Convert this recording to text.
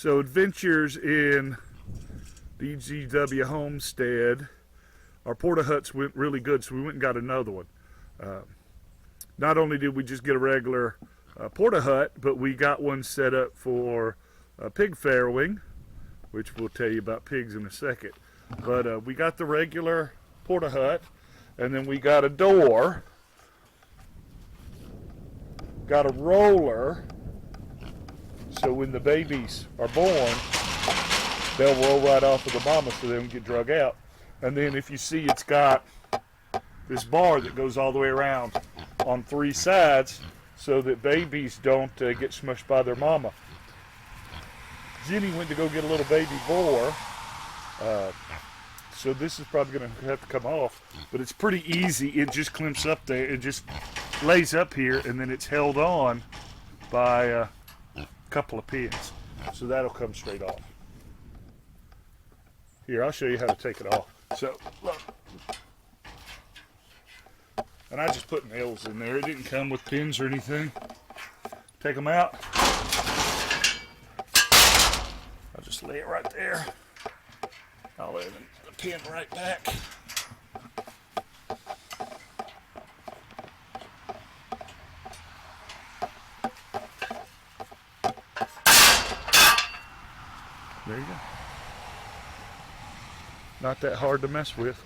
So adventures in DGW Homestead. Our porta huts went really good, so we went and got another one. Not only did we just get a regular porta hut, but we got one set up for pig farrowing, which we'll tell you about pigs in a second. But we got the regular porta hut, and then we got a door, got a roller, so when the babies are born, they'll roll right off of the mama so they don't get drug out. And then if you see, it's got this bar that goes all the way around on 3 sides so that babies don't get smushed by their mama. Jenny went to go get a little baby boar, so this is probably going to have to come off, but it's pretty easy. It just clamps up there, it just lays up here, and then it's held on by a couple of pins, so that'll come straight off. Here, I'll show you how to take it off. So, look. And I just put nails in there. It didn't come with pins or anything. Take them out. I'll just lay it right there. I'll lay the pin right back. There you go. Not that hard to mess with.